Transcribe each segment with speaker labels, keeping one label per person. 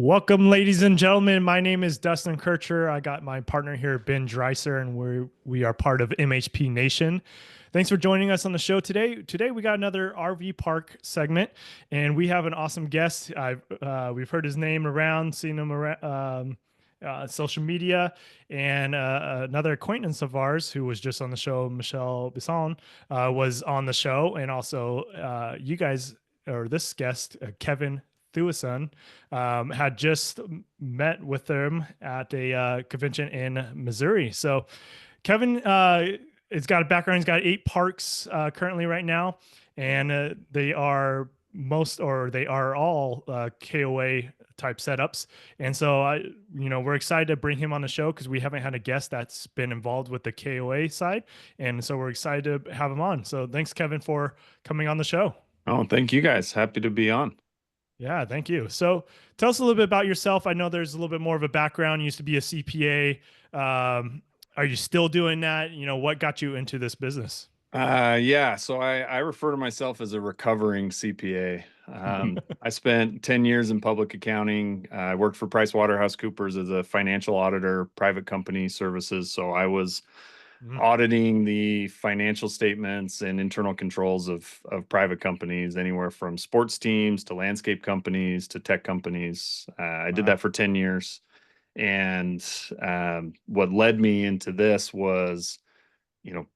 Speaker 1: Welcome, ladies and gentlemen. My name is Dustin Kircher. I got my partner here, Ben Dreicer, and we are part of MHP Nation. Thanks for joining us on the show today. Today we got another RV park segment, and we have an awesome guest. We've heard his name around, seen him around social media, and another acquaintance of ours who was just on the show, Michelle Bisson, was on the show, and also you guys or this guest, Kevin Thueson, had just met with them at a convention in Missouri. So Kevin has got a background. He's got 8 parks currently right now, and they are they are all KOA type setups. And so we're excited to bring him on the show because we haven't had a guest that's been involved with the KOA side, and so we're excited to have him on. So thanks, Kevin, for coming on the show.
Speaker 2: Oh, thank you guys. Happy to be on.
Speaker 1: Yeah, thank you. So tell us a little bit about yourself. I know there's a little bit more of a background. You used to be a CPA. Are you still doing that? What got you into this business?
Speaker 2: Yeah, so I refer to myself as a recovering CPA. I spent 10 years in public accounting. I worked for PricewaterhouseCoopers as a financial auditor, private company services. So I was
Speaker 1: Mm,
Speaker 2: auditing the financial statements and internal controls of private companies, anywhere from sports teams to landscape companies to tech companies. I did
Speaker 1: wow.
Speaker 2: that for 10 years. And what led me into this was,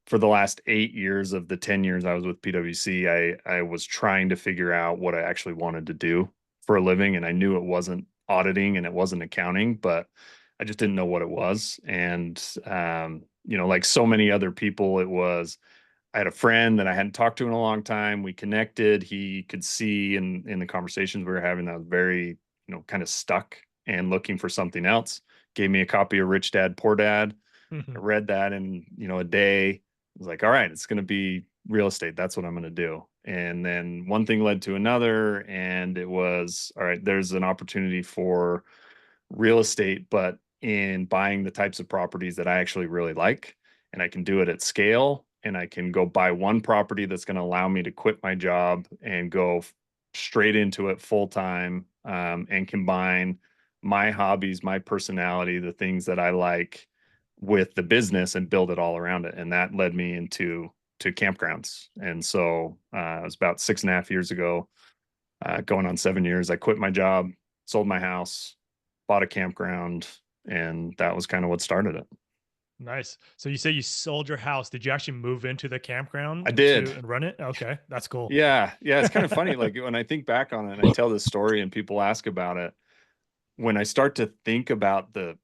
Speaker 2: for the last 8 years of the 10 years I was with PwC, I was trying to figure out what I actually wanted to do for a living. And I knew it wasn't auditing and it wasn't accounting, but I just didn't know what it was. And, like so many other people, I had a friend that I hadn't talked to in a long time. We connected. He could see in the conversations we were having that I was very, kind of stuck and looking for something else. Gave me a copy of Rich Dad, Poor Dad. I read that in, a day. I was like, all right, it's going to be real estate. That's what I'm going to do. And then one thing led to another. And it was, all right, there's an opportunity for real estate, but in buying the types of properties that I actually really like. And I can do it at scale. And I can go buy one property that's going to allow me to quit my job and go straight into it full time, and combine my hobbies, my personality, the things that I like with the business and build it all around it. And that led me into campgrounds. And so it was about 6.5 years ago, going on 7 years. I quit my job, sold my house, bought a campground, and that was kind of what started it.
Speaker 1: Nice. So you say you sold your house. Did you actually move into the
Speaker 2: I
Speaker 1: campground
Speaker 2: did.
Speaker 1: to and run it? Okay, that's cool.
Speaker 2: Yeah. Yeah. It's kind of funny. Like when I think back on it and I tell this story and people ask about it, when I start to think about the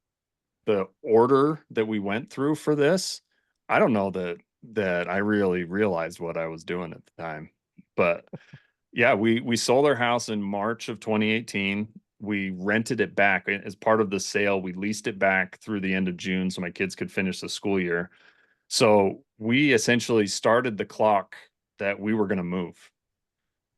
Speaker 2: order that we went through for this, I don't know that I really realized what I was doing at the time. But yeah, we sold our house in March of 2018. We rented it back as part of the sale. We leased it back through the end of June so my kids could finish the school year. So we essentially started the clock that we were going to move,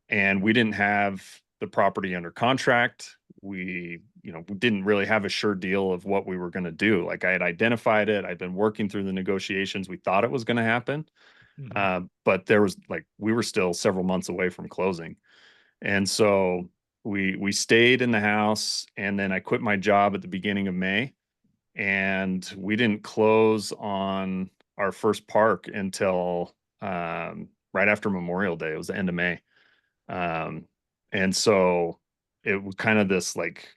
Speaker 2: and we didn't have the property under contract. We didn't really have a sure deal of what we were going to do. Like I had identified it. I'd been working through the negotiations. We thought it was going to happen.
Speaker 1: Mhm.
Speaker 2: But there was like, we were still several months away from closing. And so we stayed in the house, and then I quit my job at the beginning of May, and we didn't close on our first park until right after Memorial Day. It was the end of May. Um, and so it was kind of this like,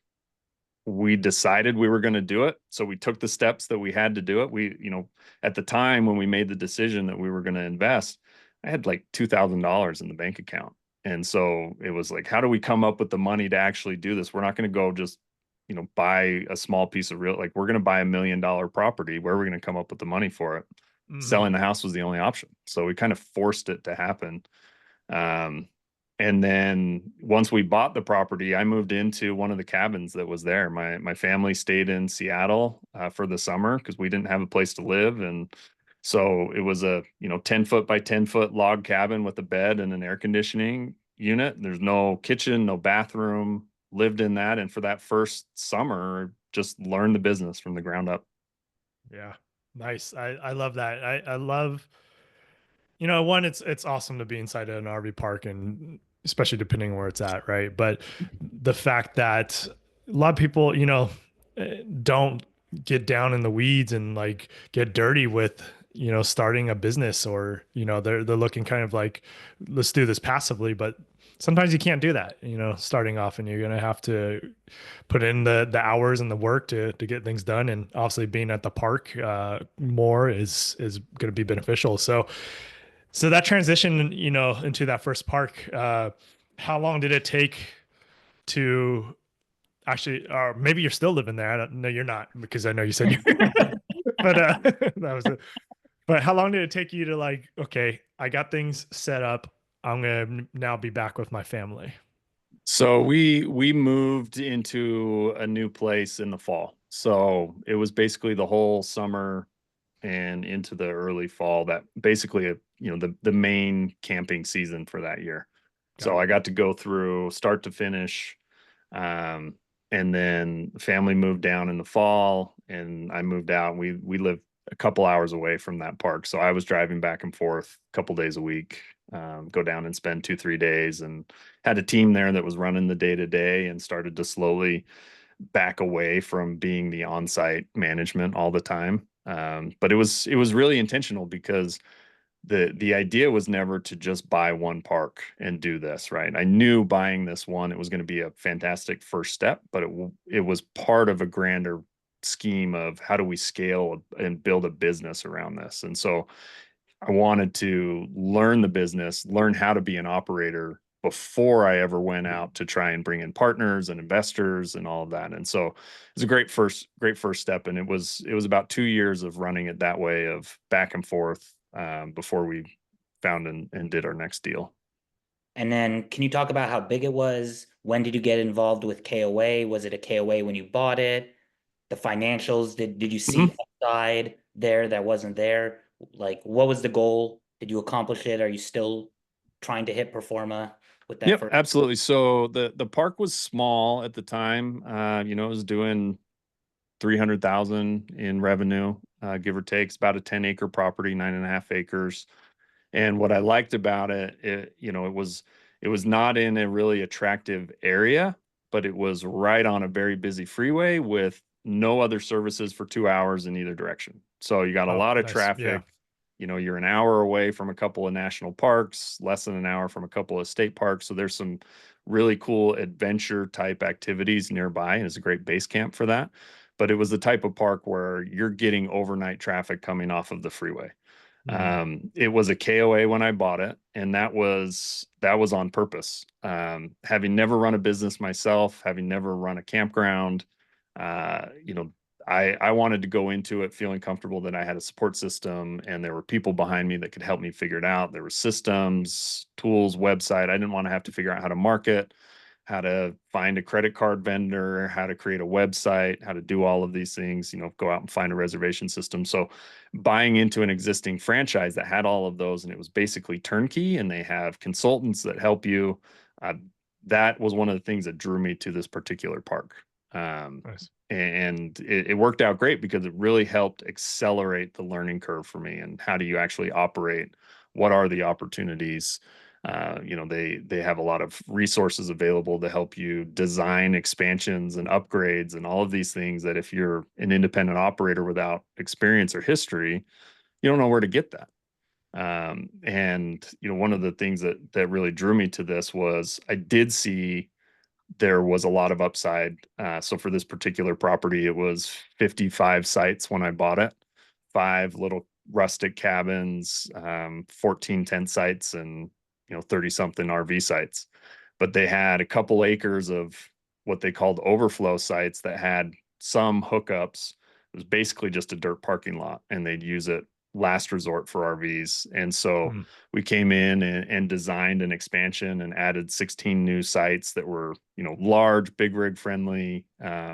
Speaker 2: we decided we were going to do it. So we took the steps that we had to do it. At the time when we made the decision that we were going to invest, I had like $2,000 in the bank account. And so it was like, how do we come up with the money to actually do this? We're not going to go just, buy a small piece of like, we're going to buy $1 million property. Where are we going to come up with the money for it?
Speaker 1: Mhm.
Speaker 2: Selling the house was the only option. So we kind of forced it to happen. Um, and then once we bought the property, I moved into one of the cabins that was there. My family stayed in Seattle for the summer because we didn't have a place to live. And so it was a, 10 foot by 10 foot log cabin with a bed and an air conditioning unit. There's no kitchen, no bathroom, lived in that. And for that first summer, just learned the business from the ground up.
Speaker 1: Yeah. Nice. I love that. I love, one, it's awesome to be inside an RV park and especially depending on where it's at, right? But the fact that a lot of people, don't get down in the weeds and like get dirty with, starting a business, or, they're looking kind of like, let's do this passively, but sometimes you can't do that, starting off, and you're going to have to put in the hours and the work to get things done. And obviously being at the park, more is going to be beneficial. So that transition, into that first park, how long did it take to actually, or maybe you're still living there? I don't know, you're not, because I know you said you, but that was it. But how long did it take you to like, okay, I got things set up. I'm gonna now be back with my family.
Speaker 2: So we moved into a new place in the fall. So it was basically the whole summer and into the early fall, that basically the main camping season for that year.
Speaker 1: Got
Speaker 2: So
Speaker 1: it.
Speaker 2: I got to go through start to finish. Um, and then the family moved down in the fall and I moved out. We live a couple hours away from that park. So I was driving back and forth a couple days a week, go down and spend 2, 3 days, and had a team there that was running the day to day, and started to slowly back away from being the on-site management all the time. But it was really intentional, because the idea was never to just buy one park and do this, right? I knew buying this one, it was going to be a fantastic first step, but it was part of a grander scheme of how do we scale and build a business around this. And so I wanted to learn the business, learn how to be an operator before I ever went out to try and bring in partners and investors and all of that. And so it was a great first step. And it was about 2 years of running it that way, of back and forth, before we found and did our next deal.
Speaker 3: And then can you talk about how big it was? When did you get involved with KOA? Was it a KOA when you bought it? The financials, did you see
Speaker 2: Mhm.
Speaker 3: upside there that wasn't there? Like, what was the goal? Did you accomplish it? Are you still trying to hit performa with that
Speaker 2: Yep,
Speaker 3: first?
Speaker 2: absolutely. So the park was small at the time. It was doing 300,000 in revenue, give or take. It's about a 10-acre property, 9.5 acres. And what I liked about it, it was not in a really attractive area, but it was right on a very busy freeway with no other services for 2 hours in either direction. So you got a
Speaker 1: Oh,
Speaker 2: lot of
Speaker 1: nice. Yeah.
Speaker 2: traffic. You're an hour away from a couple of national parks, less than an hour from a couple of state parks. So there's some really cool adventure type activities nearby, and it's a great base camp for that. But it was the type of park where you're getting overnight traffic coming off of the freeway.
Speaker 1: Mm.
Speaker 2: It was a KOA when I bought it, and that was on purpose. Having never run a business myself, having never run a campground, uh, you know, I wanted to go into it feeling comfortable that I had a support system and there were people behind me that could help me figure it out. There were systems, tools, website. I didn't want to have to figure out how to market, how to find a credit card vendor, how to create a website, how to do all of these things, go out and find a reservation system. So buying into an existing franchise that had all of those, and it was basically turnkey, and they have consultants that help you. Uh, that was one of the things that drew me to this particular park.
Speaker 1: Nice.
Speaker 2: And it worked out great because it really helped accelerate the learning curve for me. And how do you actually operate? What are the opportunities? They have a lot of resources available to help you design expansions and upgrades and all of these things that if you're an independent operator without experience or history, you don't know where to get that. And one of the things that really drew me to this was I did see there was a lot of upside. So for this particular property, it was 55 sites when I bought it, five little rustic cabins, 14 tent sites, and 30 something RV sites. But they had a couple acres of what they called overflow sites that had some hookups. It was basically just a dirt parking lot, and they'd use it last resort for RVs. And so
Speaker 1: Mm.
Speaker 2: we came in and designed an expansion and added 16 new sites that were, large, big rig friendly.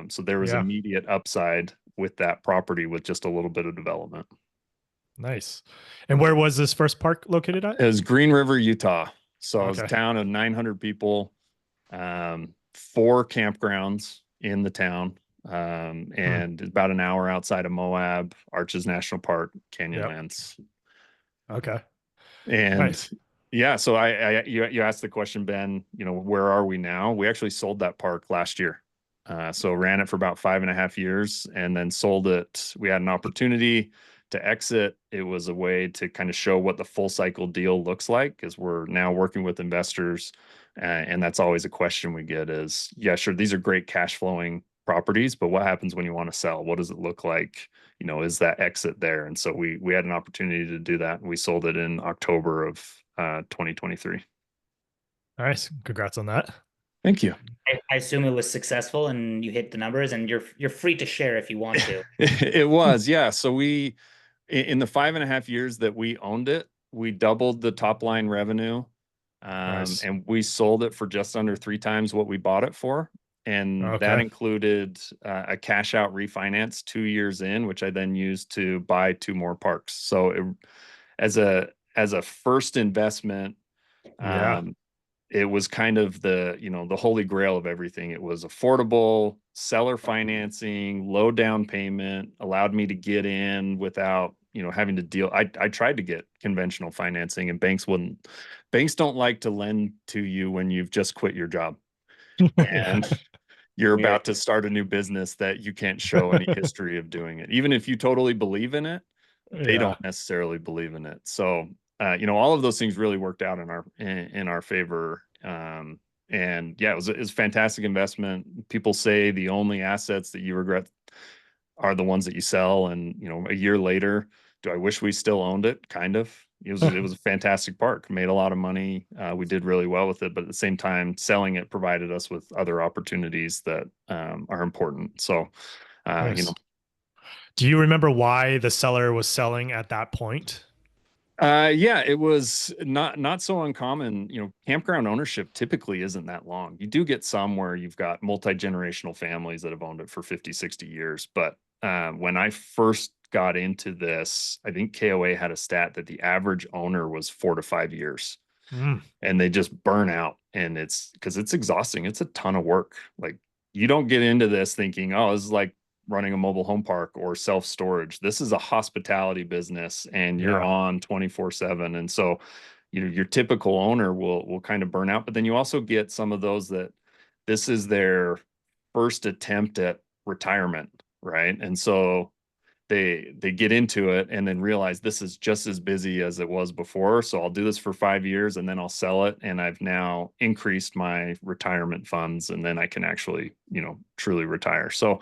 Speaker 2: So there was
Speaker 1: Yeah.
Speaker 2: immediate upside with that property with just a little bit of development.
Speaker 1: Nice. And where was this first park located at?
Speaker 2: It was Green River, Utah. So it was a
Speaker 1: Okay.
Speaker 2: town of 900 people, four campgrounds in the town,
Speaker 1: Hmm.
Speaker 2: and about an hour outside of Moab, Arches National Park,
Speaker 1: Yep.
Speaker 2: Canyonlands.
Speaker 1: Okay.
Speaker 2: And
Speaker 1: Nice.
Speaker 2: yeah, so you asked the question, Ben, where are we now? We actually sold that park last year. So ran it for about 5.5 years and then sold it. We had an opportunity to exit. It was a way to kind of show what the full cycle deal looks like, because we're now working with investors. And that's always a question we get is, yeah, sure, these are great cash flowing properties, but what happens when you want to sell? What does it look like? Is that exit there? And so we had an opportunity to do that. And we sold it in October of 2023.
Speaker 1: Nice. Congrats on that.
Speaker 2: Thank you.
Speaker 3: I assume it was successful and you hit the numbers, and you're free to share if you want to.
Speaker 2: It was, yeah. So in the 5.5 years that we owned it, we doubled the top line revenue.
Speaker 1: Nice.
Speaker 2: And we sold it for just under 3 times what we bought it for. And that
Speaker 1: Okay.
Speaker 2: included a cash out refinance 2 years in, which I then used to buy 2 more parks. So as a first investment,
Speaker 1: Yeah.
Speaker 2: it was kind of the holy grail of everything. It was affordable, seller financing, low down payment, allowed me to get in without having to deal. I tried to get conventional financing, and banks don't like to lend to you when you've just quit your job
Speaker 1: Yeah.
Speaker 2: and you're
Speaker 3: Yeah.
Speaker 2: about to start a new business that you can't show any history of doing it. Even if you totally believe in it, they
Speaker 1: Yeah.
Speaker 2: don't necessarily believe in it. So, all of those things really worked out in our favor. And yeah, it was a fantastic investment. People say the only assets that you regret are the ones that you sell. And, a year later, do I wish we still owned it? Kind of. It was a fantastic park, made a lot of money. We did really well with it, but at the same time, selling it provided us with other opportunities that are important. So,
Speaker 1: Nice. Do you remember why the seller was selling at that point?
Speaker 2: Yeah, it was not so uncommon. Campground ownership typically isn't that long. You do get some where you've got multi-generational families that have owned it for 50, 60 years. But when I first got into this, I think KOA had a stat that the average owner was 4 to 5 years.
Speaker 1: Mm,
Speaker 2: And they just burn out. And it's because it's exhausting. It's a ton of work. Like, you don't get into this thinking, oh, this is like running a mobile home park or self-storage. This is a hospitality business and you're
Speaker 1: yeah.
Speaker 2: on 24/7. And so, your typical owner will kind of burn out, but then you also get some of those that this is their first attempt at retirement, right? And so they get into it and then realize this is just as busy as it was before. So I'll do this for 5 years and then I'll sell it. And I've now increased my retirement funds, and then I can actually, truly retire. So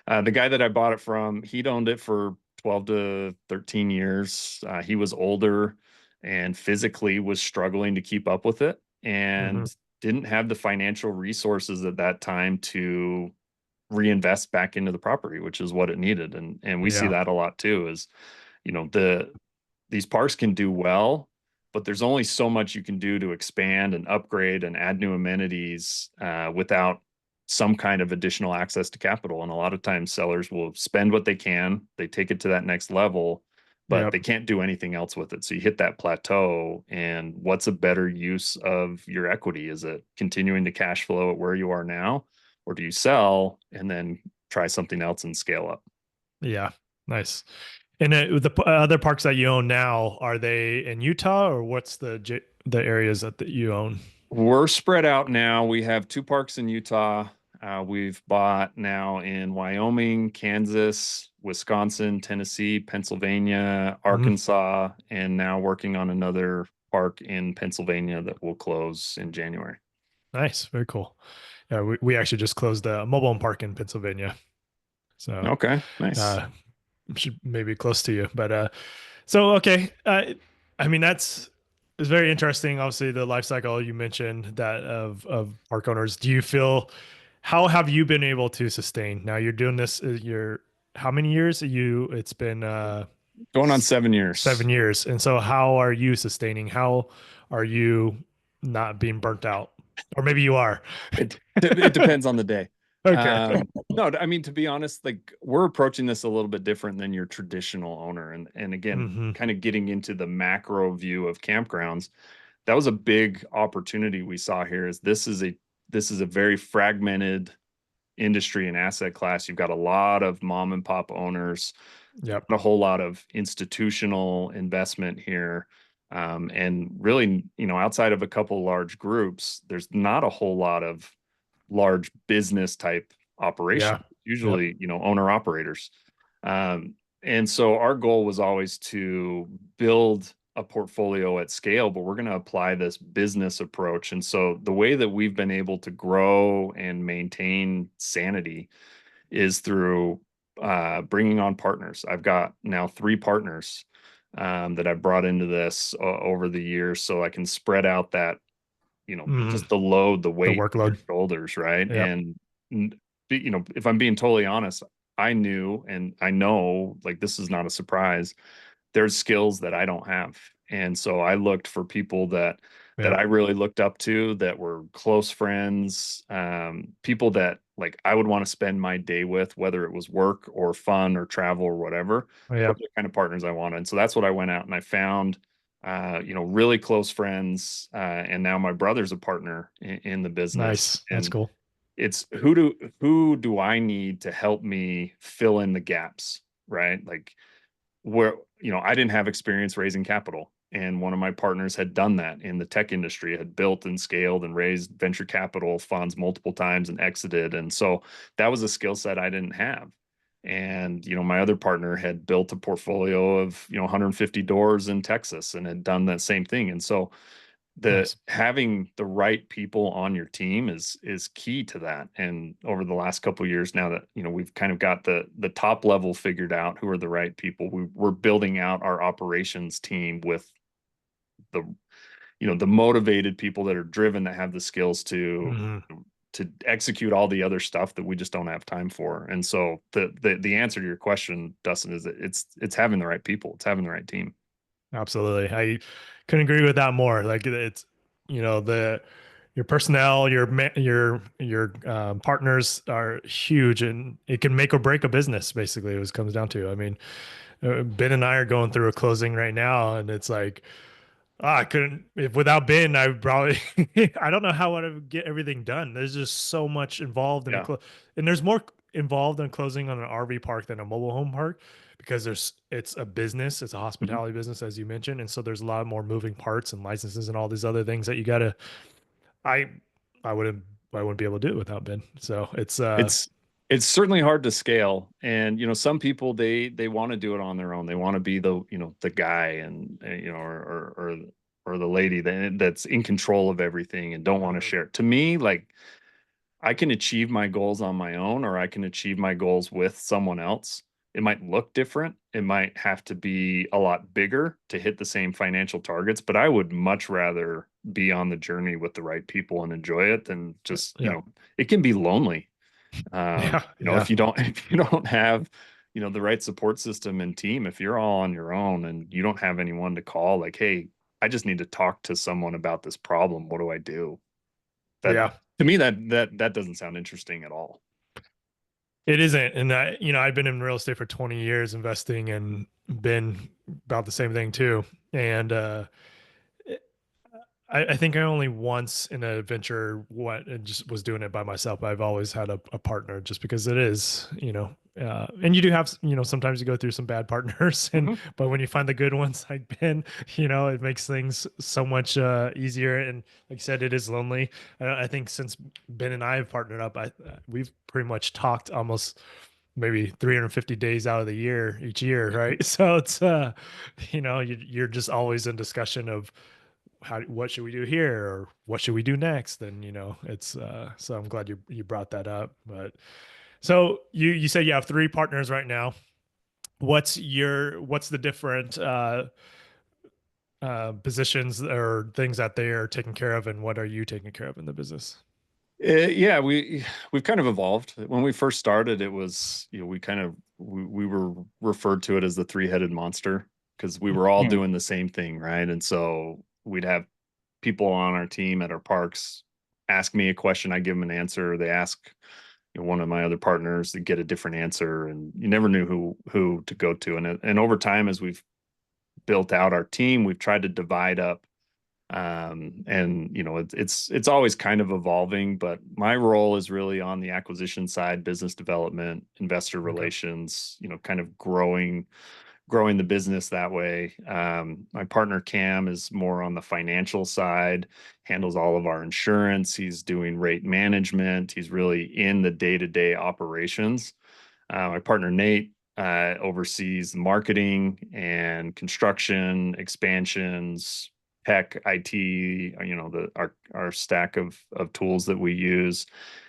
Speaker 2: the guy that I bought it from, he'd owned it for 12 to 13 years. He was older and physically was struggling to keep up with it,
Speaker 1: Hmm.
Speaker 2: and didn't have the financial resources at that time to reinvest back into the property, which is what it needed. And we see
Speaker 1: Yeah.
Speaker 2: that a lot too, is, these parks can do well, but there's only so much you can do to expand and upgrade and add new amenities without some kind of additional access to capital. And a lot of times sellers will spend what they can, they take it to that next level, but
Speaker 1: Yep.
Speaker 2: they can't do anything else with it. So you hit that plateau, and what's a better use of your equity? Is it continuing to cash flow at where you are now, or do you sell and then try something else and scale up?
Speaker 1: Yeah. Nice. And other parks that you own now, are they in Utah, or what's the areas that you own?
Speaker 2: We're spread out now. We have 2 parks in Utah. We've bought now in Wyoming, Kansas, Wisconsin, Tennessee, Pennsylvania,
Speaker 1: Mhm.
Speaker 2: Arkansas, and now working on another park in Pennsylvania that will close in January.
Speaker 1: Nice. Very cool. Yeah, we actually just closed a mobile home park in Pennsylvania. So
Speaker 2: Okay, nice.
Speaker 1: uh should maybe close to you. But so okay. I mean, it's very interesting. Obviously, the life cycle you mentioned that of park owners. Do you feel how have you been able to sustain? Now you're doing this, you're how many years? It's been
Speaker 2: Going on 7 years.
Speaker 1: 7 years. And so how are you sustaining? How are you not being burnt out? Or maybe you are.
Speaker 2: It depends on the day.
Speaker 1: Okay.
Speaker 2: No, I mean, to be honest, like, we're approaching this a little bit different than your traditional owner. And again,
Speaker 1: Hmm.
Speaker 2: kind of getting into the macro view of campgrounds, that was a big opportunity we saw here. This is a very fragmented industry and asset class. You've got a lot of mom and pop owners,
Speaker 1: Yep.
Speaker 2: not a whole lot of institutional investment here. And really, outside of a couple large groups, there's not a whole lot of large business type operation,
Speaker 1: Yeah. Yep.
Speaker 2: usually, owner operators. And so our goal was always to build a portfolio at scale, but we're going to apply this business approach. And so the way that we've been able to grow and maintain sanity is through bringing on partners. I've got now 3 partners that I've brought into this over the years, so I can spread out that,
Speaker 1: Mhm.
Speaker 2: just the load, the
Speaker 1: The
Speaker 2: weight on your
Speaker 1: workload.
Speaker 2: shoulders, right?
Speaker 1: Yep.
Speaker 2: And if I'm being totally honest, I knew and I know, like, this is not a surprise, there's skills that I don't have. And so I looked for people that
Speaker 1: Yep.
Speaker 2: I really looked up to, that were close friends, people that, like, I would want to spend my day with, whether it was work or fun or travel or whatever. Those
Speaker 1: Yep.
Speaker 2: are the kind of partners I wanted. And so that's what I went out and I found, really close friends. And now my brother's a partner in the business.
Speaker 1: Nice. That's
Speaker 2: And
Speaker 1: cool.
Speaker 2: it's who do I need to help me fill in the gaps, right? Like, where, I didn't have experience raising capital, and one of my partners had done that in the tech industry, had built and scaled and raised venture capital funds multiple times and exited. And so that was a skill set I didn't have. And my other partner had built a portfolio of 150 doors in Texas and had done that same thing. And so the
Speaker 1: Nice.
Speaker 2: having the right people on your team is key to that. And over the last couple of years, now that we've kind of got the top level figured out, who are the right people, we're building out our operations team with the the motivated people that are driven, that have the skills
Speaker 1: Mhm.
Speaker 2: to execute all the other stuff that we just don't have time for. And so the answer to your question, Dustin, is that it's having the right people, it's having the right team.
Speaker 1: Absolutely. I couldn't agree with that more. Like it's, the your personnel, your partners are huge, and it can make or break a business. Basically, it comes down to. I mean, Ben and I are going through a closing right now, and it's like, I couldn't, if without Ben, I would probably, I don't know how I would get everything done. There's just so much involved in
Speaker 2: Yeah.
Speaker 1: and there's more involved in closing on an RV park than a mobile home park, because it's a business, it's a
Speaker 2: Mhm.
Speaker 1: hospitality business, as you mentioned. And so there's a lot more moving parts and licenses and all these other things that you gotta, I, I wouldn't, I wouldn't be able to do it without Ben. So
Speaker 2: It's it's certainly hard to scale. And some people, they want to do it on their own. They want to be the guy, and or the lady that's in control of everything and don't want to
Speaker 1: Mhm.
Speaker 2: share. To me, like, I can achieve my goals on my own, or I can achieve my goals with someone else. It might look different. It might have to be a lot bigger to hit the same financial targets, but I would much rather be on the journey with the right people and enjoy it than just,
Speaker 1: Yeah.
Speaker 2: it can be lonely.
Speaker 1: Yeah. Yeah.
Speaker 2: If you don't if you don't have, the right support system and team, if you're all on your own and you don't have anyone to call, like, hey, I just need to talk to someone about this problem. What do I do? That,
Speaker 1: Yeah.
Speaker 2: to me, that doesn't sound interesting at all.
Speaker 1: It isn't. And I've been in real estate for 20 years investing, and been about the same thing too. And I think I only once in a venture what and just was doing it by myself. I've always had a partner, just because it is, and you do have, sometimes you go through some bad partners, and
Speaker 2: Mhm.
Speaker 1: but when you find the good ones like Ben, it makes things so much easier. And like you said, it is lonely. I think since Ben and I have partnered up, we've pretty much talked almost maybe 350 days out of the year each year, right? So it's you're just always in discussion of what should we do here, or what should we do next. And it's so I'm glad you brought that up. But so you said you have 3 partners right now. What's the different positions or things that they are taking care of, and what are you taking care of in the business?
Speaker 2: Yeah, we've kind of evolved. When we first started, it was, we were referred to it as the three-headed monster, because we were all
Speaker 3: Hmm.
Speaker 2: doing the same thing, right? And so we'd have people on our team at our parks ask me a question, I give them an answer. They ask, one of my other partners to get a different answer, and you never knew who to go to. And over time, as we've built out our team, we've tried to divide up, and it's always kind of evolving, but my role is really on the acquisition side, business development, investor
Speaker 1: Okay.
Speaker 2: relations, kind of growing the business that way. My partner Cam is more on the financial side, handles all of our insurance. He's doing rate management. He's really in the day-to-day operations. My partner Nate oversees marketing and construction, expansions, tech, IT, our stack of tools that we use.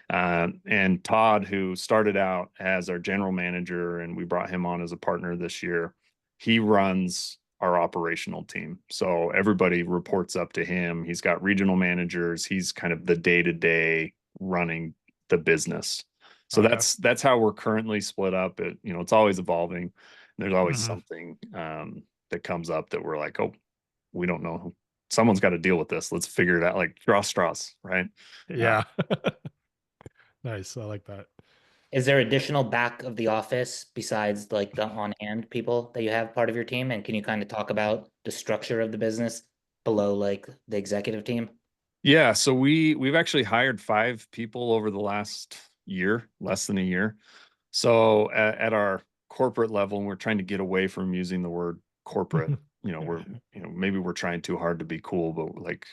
Speaker 2: And Todd, who started out as our general manager, and we brought him on as a partner this year, he runs our operational team. So everybody reports up to him. He's got regional managers. He's kind of the day-to-day running the business. So that's how we're currently split up. It's always evolving. There's always something that comes up that we're like, oh, we don't know. Someone's got to deal with this. Let's figure it out. Like draw straws, right?
Speaker 1: Yeah. Nice. I like that.
Speaker 3: Is there additional back of the office besides like the on-hand people that you have part of your team? And can you kind of talk about the structure of the business below like the executive team?
Speaker 2: Yeah, so we've actually hired 5 people over the last year, less than a year. So at our corporate level, and we're trying to get away from using the word corporate, maybe we're trying too hard to be cool, but like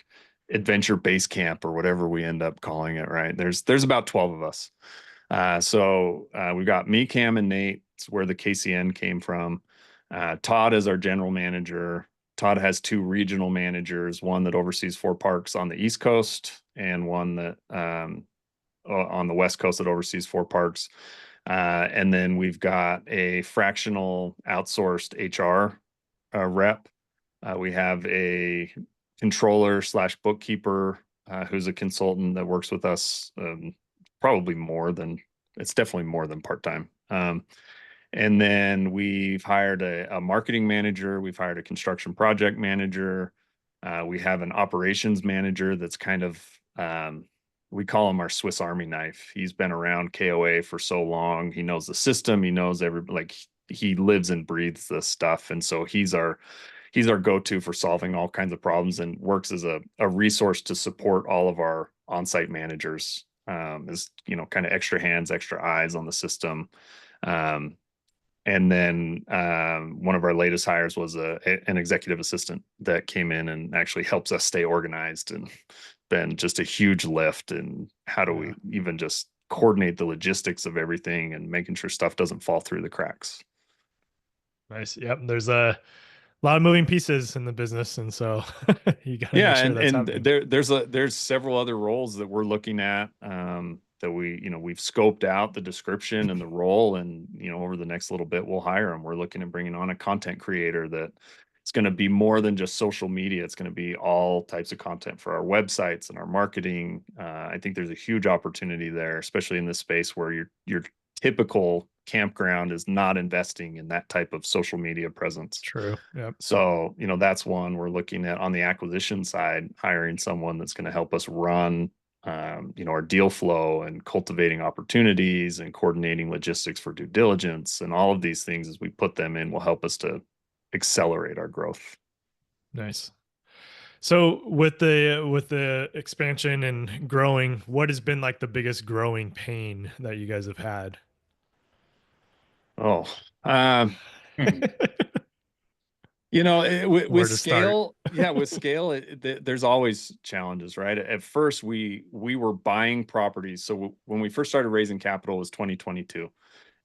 Speaker 2: adventure base camp or whatever we end up calling it, right? There's about 12 of us. So we've got me, Cam, and Nate. It's where the KCN came from. Todd is our general manager. Todd has 2 regional managers, one that oversees 4 parks on the East Coast and one that on the West Coast that oversees 4 parks. And then we've got a fractional outsourced HR rep. We have a controller / bookkeeper who's a consultant that works with us it's definitely more than part-time. And then we've hired a marketing manager. We've hired a construction project manager. We have an operations manager that's kind of, we call him our Swiss Army knife. He's been around KOA for so long. He knows the system. He knows he lives and breathes this stuff. And so he's our go-to for solving all kinds of problems and works as a resource to support all of our on-site managers, as kind of extra hands, extra eyes on the system. And then one of our latest hires was an executive assistant that came in and actually helps us stay organized, and been just a huge lift. And how do we even just coordinate the logistics of everything and making sure stuff doesn't fall through the cracks.
Speaker 1: Nice. Yep. There's a lot of moving pieces in the business, and so you got to make sure that's happening.
Speaker 2: There's several other roles that we're looking at that we've scoped out the description and the role, and over the next little bit we'll hire them. We're looking at bringing on a content creator that it's going to be more than just social media. It's going to be all types of content for our websites and our marketing. I think there's a huge opportunity there, especially in this space where your typical campground is not investing in that type of social media presence.
Speaker 1: True. Yep.
Speaker 2: So, that's one we're looking at on the acquisition side, hiring someone that's going to help us run, our deal flow and cultivating opportunities and coordinating logistics for due diligence, and all of these things as we put them in will help us to accelerate our growth.
Speaker 1: Nice. So with the expansion and growing, what has been like the biggest growing pain that you guys have had?
Speaker 2: Oh, with scale, with scale, there's always challenges, right? At first, we were buying properties. So when we first started raising capital, it was 2022,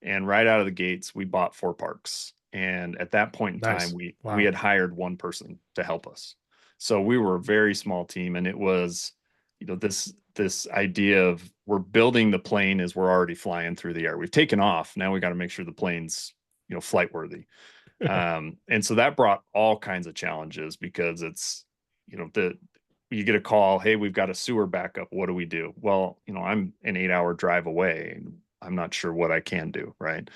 Speaker 2: and right out of the gates, we bought 4 parks. And at that point in time, we had hired 1 person to help us. So we were a very small team, and it was, this idea of we're building the plane as we're already flying through the air. We've taken off. Now we got to make sure the plane's, flight worthy. And so that brought all kinds of challenges, because it's, you get a call, hey, we've got a sewer backup. What do we do? Well, I'm an 8-hour drive away. I'm not sure what I can do. Right.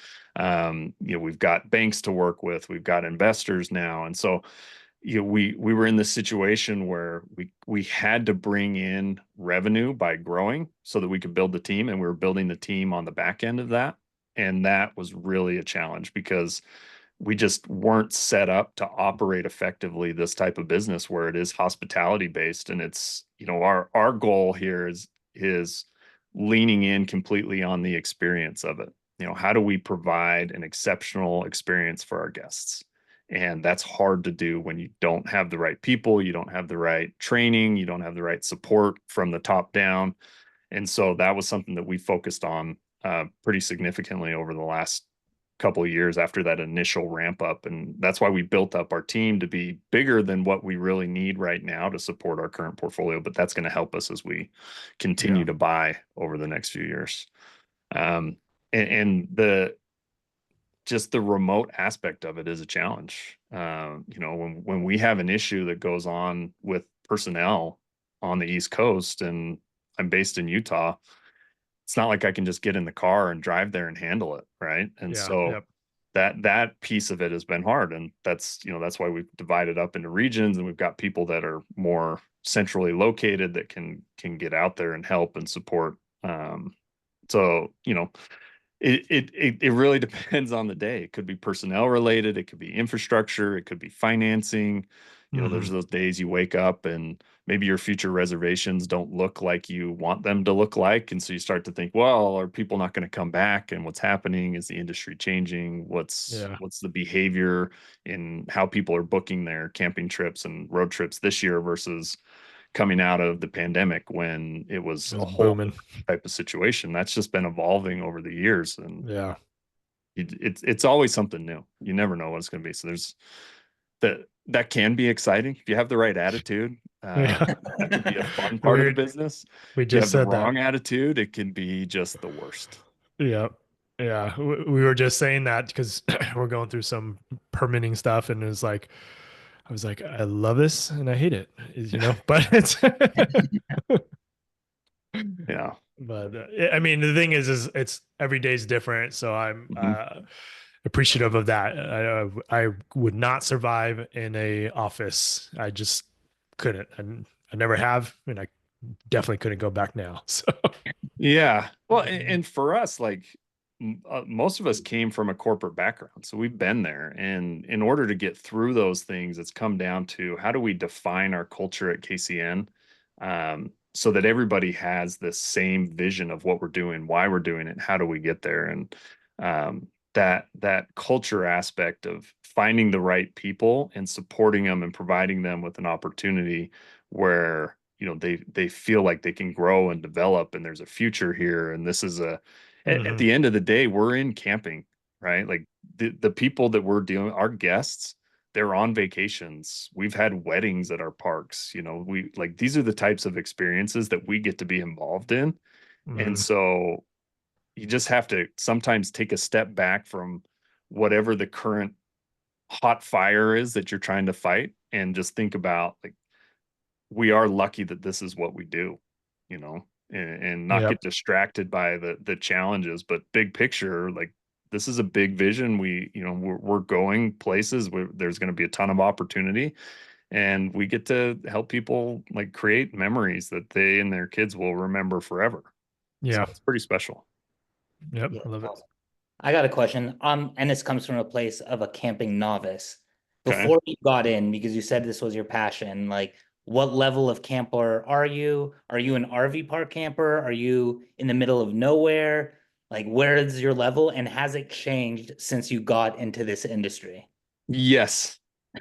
Speaker 2: We've got banks to work with. We've got investors now. And so, we were in this situation where we had to bring in revenue by growing so that we could build the team. And we were building the team on the back end of that. And that was really a challenge, because we just weren't set up to operate effectively this type of business where it is hospitality based. And it's, our goal here is leaning in completely on the experience of it. How do we provide an exceptional experience for our guests? And that's hard to do when you don't have the right people, you don't have the right training, you don't have the right support from the top down. And so that was something that we focused on pretty significantly over the last couple of years after that initial ramp up. And that's why we built up our team to be bigger than what we really need right now to support our current portfolio. But that's going to help us as we continue to buy over the next few years. And the just the remote aspect of it is a challenge. When we have an issue that goes on with personnel on the East Coast and I'm based in Utah, it's not like I can just get in the car and drive there and handle it, right? And so that piece of it has been hard, and that's why we've divided up into regions, and we've got people that are more centrally located that can get out there and help and support. So it really depends on the day. It could be personnel related, it could be infrastructure, it could be financing. There's those days you wake up and maybe your future reservations don't look like you want them to look like. And so you start to think, well, are people not going to come back? And what's happening? Is the industry changing? What's the behavior in how people are booking their camping trips and road trips this year versus coming out of the pandemic when it was a whole
Speaker 1: booming
Speaker 2: type of situation? That's just been evolving over the years. And it's always something new. You never know what it's going to be. So there's that can be exciting if you have the right attitude. It can be a fun part of the business.
Speaker 1: We
Speaker 2: If you
Speaker 1: just
Speaker 2: have
Speaker 1: said
Speaker 2: the wrong attitude, it can be just the worst.
Speaker 1: Yeah. We were just saying that because we're going through some permitting stuff, and I was like, I love this and I hate it, but it's
Speaker 2: yeah.
Speaker 1: But I mean, the thing is it's every day is different. So I'm appreciative of that. I would not survive in a office. I just couldn't. I never have, and I definitely couldn't go back now. So
Speaker 2: yeah. Well, and for us, like most of us came from a corporate background, so we've been there. And in order to get through those things, it's come down to how do we define our culture at KCN, so that everybody has the same vision of what we're doing, why we're doing it, how do we get there. And that culture aspect of finding the right people and supporting them and providing them with an opportunity where they feel like they can grow and develop, and there's a future here. And this is at the end of the day, we're in camping, right? Like the people that we're dealing, our guests, they're on vacations. We've had weddings at our parks. These are the types of experiences that we get to be involved in. And so you just have to sometimes take a step back from whatever the current hot fire is that you're trying to fight, and just think about, like, we are lucky that this is what we do, and not get distracted by the challenges, but big picture, like, this is a big vision. We're going places where there's going to be a ton of opportunity, and we get to help people like create memories that they and their kids will remember forever. So it's pretty special.
Speaker 1: Yep. I love it.
Speaker 3: I got a question. And this comes from a place of a camping novice.
Speaker 2: Okay.
Speaker 3: Before you got in, because you said this was your passion, like, what level of camper are you? Are you an RV park camper? Are you in the middle of nowhere? Like, where is your level, and has it changed since you got into this industry?
Speaker 2: Yes.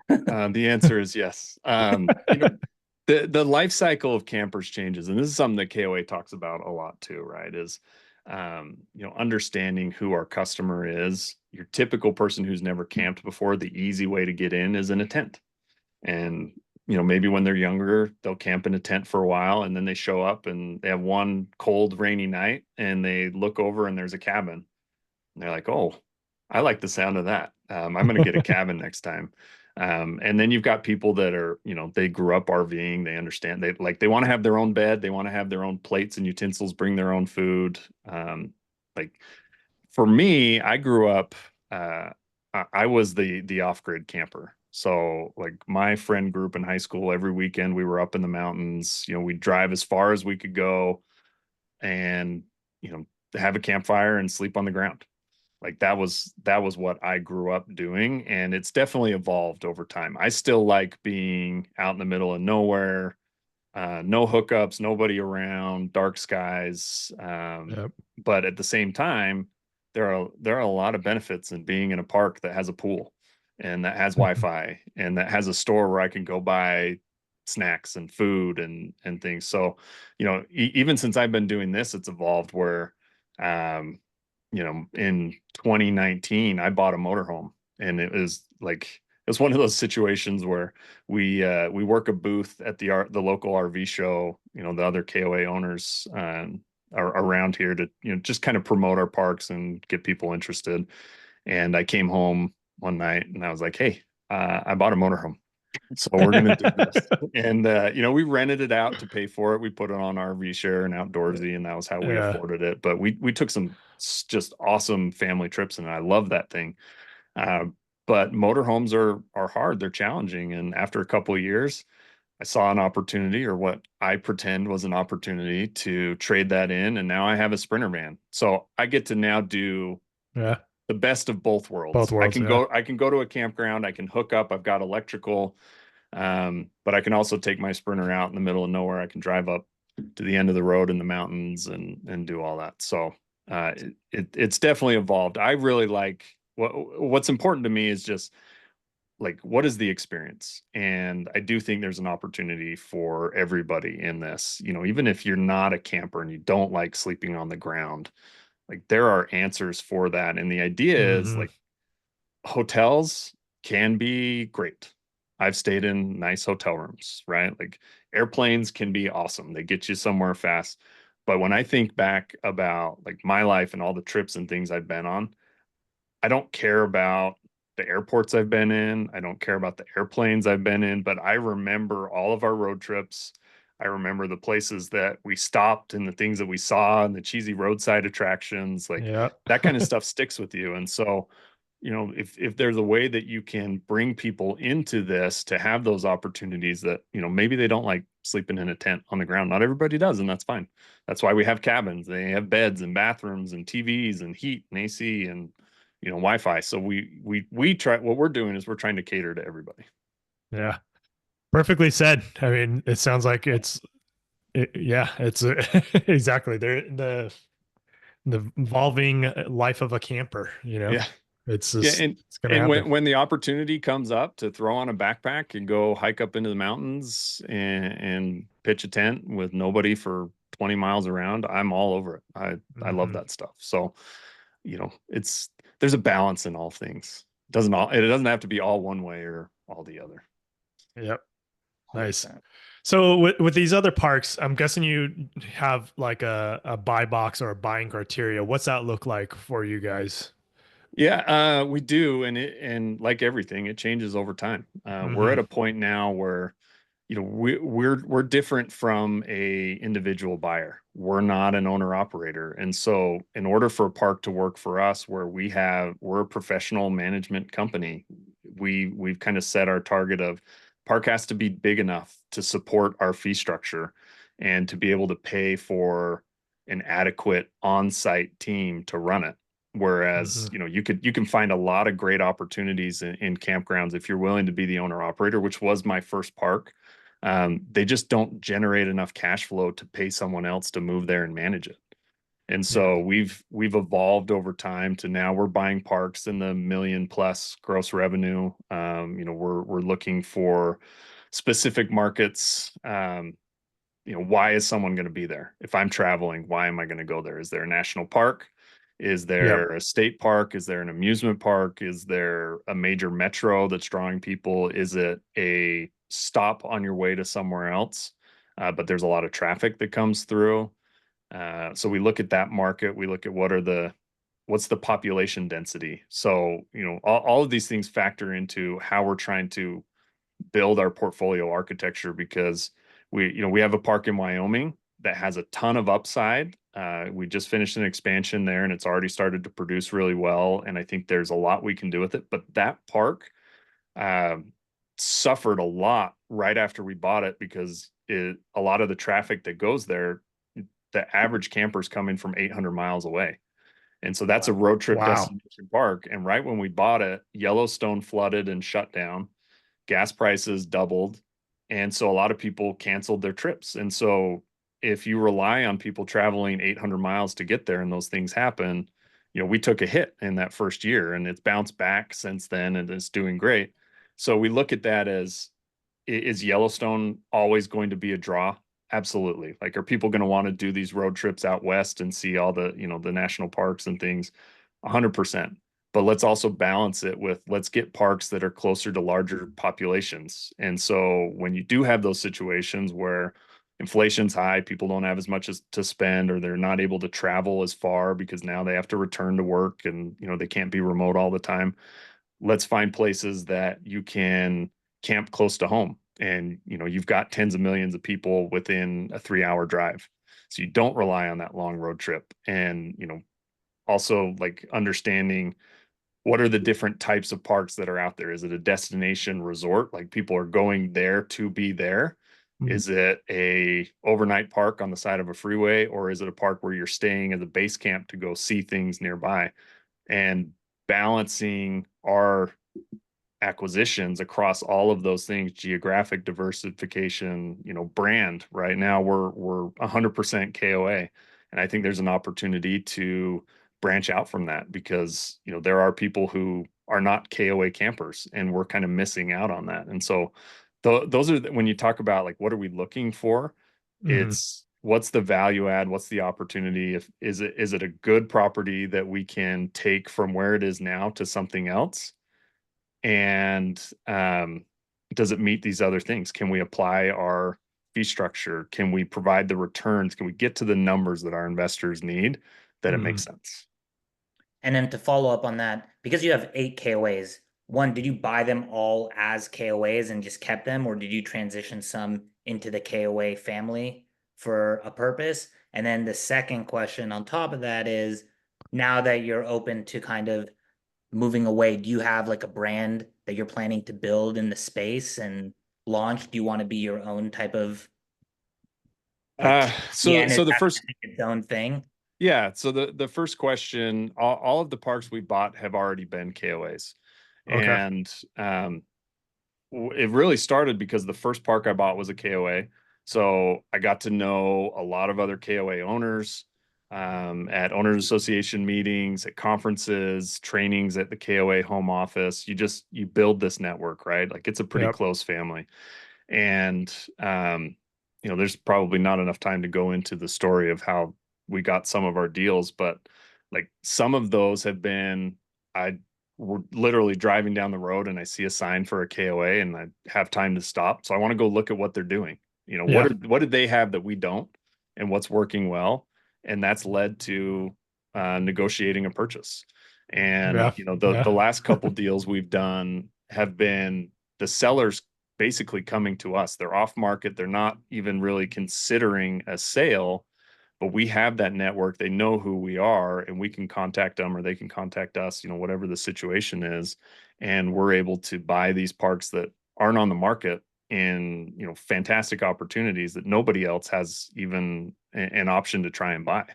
Speaker 2: The answer is yes. The life cycle of campers changes, and this is something that KOA talks about a lot too, right? Is understanding who our customer is. Your typical person who's never camped before, the easy way to get in is in a tent. And maybe when they're younger, they'll camp in a tent for a while, and then they show up and they have one cold, rainy night, and they look over and there's a cabin. And they're like, oh, I like the sound of that. I'm going to get a cabin next time. And then you've got people that are, they grew up RVing. They understand, they want to have their own bed. They want to have their own plates and utensils, bring their own food. Like for me, I grew up, I was the off-grid camper. So like my friend group in high school, every weekend we were up in the mountains, we'd drive as far as we could go and, have a campfire and sleep on the ground. Like that was what I grew up doing. And it's definitely evolved over time. I still like being out in the middle of nowhere, no hookups, nobody around, dark skies. But at the same time, there are a lot of benefits in being in a park that has a pool and that has Wi-Fi and that has a store where I can go buy snacks and food and things. So, even since I've been doing this, it's evolved where, in 2019, I bought a motorhome, and it was one of those situations where we work a booth at the local RV show. The other KOA owners are around here to just kind of promote our parks and get people interested. And I came home one night and I was like, "Hey, I bought a motorhome, so we're gonna do this." And we rented it out to pay for it. We put it on RV Share and Outdoorsy, and that was how we
Speaker 1: Yeah.
Speaker 2: afforded it. But we took some just awesome family trips, and I love that thing. But motorhomes are hard. They're challenging, and after a couple of years, I saw an opportunity, or what I pretend was an opportunity, to trade that in, and now I have a Sprinter van. So I get to now do
Speaker 1: Yeah.
Speaker 2: the best of both worlds.
Speaker 1: Both worlds.
Speaker 2: I can go to a campground, I can hook up, I've got electrical, but I can also take my Sprinter out in the middle of nowhere. I can drive up to the end of the road in the mountains and do all that. So it's definitely evolved. I really like what's important to me is just like, what is the experience? And I do think there's an opportunity for everybody in this. Even if you're not a camper and you don't like sleeping on the ground, like, there are answers for that. And the idea is, like, hotels can be great. I've stayed in nice hotel rooms, right? Like, airplanes can be awesome. They get you somewhere fast. But when I think back about like my life and all the trips and things I've been on, I don't care about the airports I've been in. I don't care about the airplanes I've been in, but I remember all of our road trips. I remember the places that we stopped and the things that we saw and the cheesy roadside attractions. Like,
Speaker 1: Yeah.
Speaker 2: that kind of stuff sticks with you. And so, if there's a way that you can bring people into this to have those opportunities that, maybe they don't like sleeping in a tent on the ground. Not everybody does, and that's fine. That's why we have cabins. They have beds and bathrooms and TVs and heat and AC and Wi-Fi. So we try, what we're doing is we're trying to cater to everybody.
Speaker 1: Yeah. Perfectly said. I mean, it sounds like it's exactly the evolving life of a camper,
Speaker 2: Yeah.
Speaker 1: It's
Speaker 2: Yeah.
Speaker 1: just,
Speaker 2: And
Speaker 1: it's going to happen.
Speaker 2: when the opportunity comes up to throw on a backpack and go hike up into the mountains and pitch a tent with nobody for 20 miles around, I'm all over it. I love that stuff. So, there's a balance in all things. It doesn't have to be all one way or all the other.
Speaker 1: Yep. Nice.
Speaker 3: 100%.
Speaker 1: So with these other parks, I'm guessing you have like a buy box or a buying criteria. What's that look like for you guys?
Speaker 2: Yeah, we do, and like everything, it changes over time. We're at a point now where, we're different from a individual buyer. We're not an owner operator, and so in order for a park to work for us, where we're a professional management company, we've kind of set our target of park has to be big enough to support our fee structure and to be able to pay for an adequate on-site team to run it. Whereas, you can find a lot of great opportunities in campgrounds if you're willing to be the owner operator, which was my first park. They just don't generate enough cash flow to pay someone else to move there and manage it. And so we've evolved over time to now we're buying parks in the $1 million+ gross revenue. We're looking for specific markets. Why is someone going to be there? If I'm traveling, why am I going to go there? Is there a national park? Is there a state park? Is there an amusement park? Is there a major metro that's drawing people? Is it a stop on your way to somewhere else? But there's a lot of traffic that comes through. So we look at that market. We look at what's the population density. So, all of these things factor into how we're trying to build our portfolio architecture, because we have a park in Wyoming that has a ton of upside. We just finished an expansion there and it's already started to produce really well. And I think there's a lot we can do with it. But that park suffered a lot right after we bought it, because a lot of the traffic that goes there, the average camper's coming from 800 miles away. And so that's a road trip destination park. And right when we bought it, Yellowstone flooded and shut down. Gas prices doubled. And so a lot of people canceled their trips. And so if you rely on people traveling 800 miles to get there and those things happen, we took a hit in that first year, and it's bounced back since then and it's doing great. So we look at that as, is Yellowstone always going to be a draw? Absolutely. Like, are people going to want to do these road trips out west and see all the, the national parks and things? 100%. But let's also balance it with, let's get parks that are closer to larger populations. And so when you do have those situations where inflation's high, people don't have as much as to spend, or they're not able to travel as far because now they have to return to work, and they can't be remote all the time. Let's find places that you can camp close to home, and you've got tens of millions of people within a 3-hour drive, so you don't rely on that long road trip. And also, like, understanding what are the different types of parks that are out there. Is it a destination resort, like people are going there to be there?
Speaker 1: Mhm.
Speaker 2: Is it a overnight park on the side of a freeway, or is it a park where you're staying as a base camp to go see things nearby? And balancing our acquisitions across all of those things, geographic diversification, brand. Right now we're 100% KOA, and I think there's an opportunity to branch out from that, because there are people who are not KOA campers, and we're kind of missing out on that. And so those are when you talk about, like, what are we looking for,
Speaker 1: Mhm.
Speaker 2: it's what's the value add, what's the opportunity, if is it a good property that we can take from where it is now to something else, and does it meet these other things? Can we apply our fee structure? Can we provide the returns? Can we get to the numbers that our investors need, that it
Speaker 1: Mhm.
Speaker 2: makes sense?
Speaker 3: And then to follow up on that, because you have 8 KOAs, one, did you buy them all as KOAs and just kept them, or did you transition some into the KOA family for a purpose? And then the second question on top of that is, now that you're open to kind of moving away, do you have like a brand that you're planning to build in the space and launch? Do you want to be your own type of like
Speaker 2: So
Speaker 3: TPN? Is
Speaker 2: so the
Speaker 3: that
Speaker 2: first
Speaker 3: its own thing?
Speaker 2: Yeah, so the first question, all of the parks we bought have already been KOAs.
Speaker 1: Okay.
Speaker 2: And it really started because the first park I bought was a KOA. So I got to know a lot of other KOA owners, at owners association meetings, at conferences, trainings at the KOA home office. You build this network, right? Like, it's a pretty
Speaker 1: Yep.
Speaker 2: close family. And there's probably not enough time to go into the story of how we got some of our deals, but, like, some of those have been, we're literally driving down the road and I see a sign for a KOA and I have time to stop. So I want to go look at what they're doing.
Speaker 1: Yeah.
Speaker 2: What did they have that we don't, and what's working well? And that's led to negotiating a purchase. And
Speaker 1: Yeah.
Speaker 2: the
Speaker 1: Yeah.
Speaker 2: last couple deals we've done have been the sellers basically coming to us. They're off market. They're not even really considering a sale, but we have that network. They know who we are, and we can contact them, or they can contact us, whatever the situation is. And we're able to buy these parks that aren't on the market in, fantastic opportunities that nobody else has even an option to try and buy.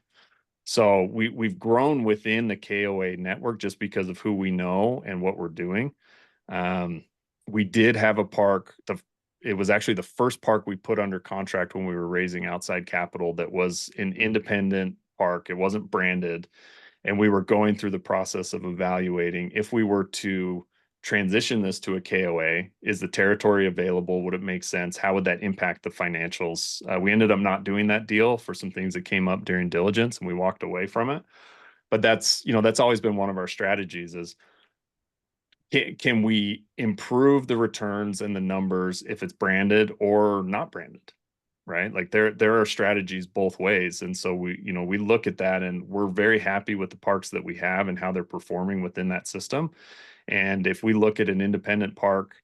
Speaker 2: So we've grown within the KOA network just because of who we know and what we're doing. Um, we did have a park. It was actually the first park we put under contract when we were raising outside capital, that was an independent park. It wasn't branded. And we were going through the process of evaluating, if we were to transition this to a KOA, is the territory available? Would it make sense? How would that impact the financials? We ended up not doing that deal for some things that came up during diligence, and we walked away from it. But that's always been one of our strategies, is, can we improve the returns and the numbers if it's branded or not branded, right? Like, there are strategies both ways. And so we look at that, and we're very happy with the parks that we have and how they're performing within that system. And if we look at an independent park,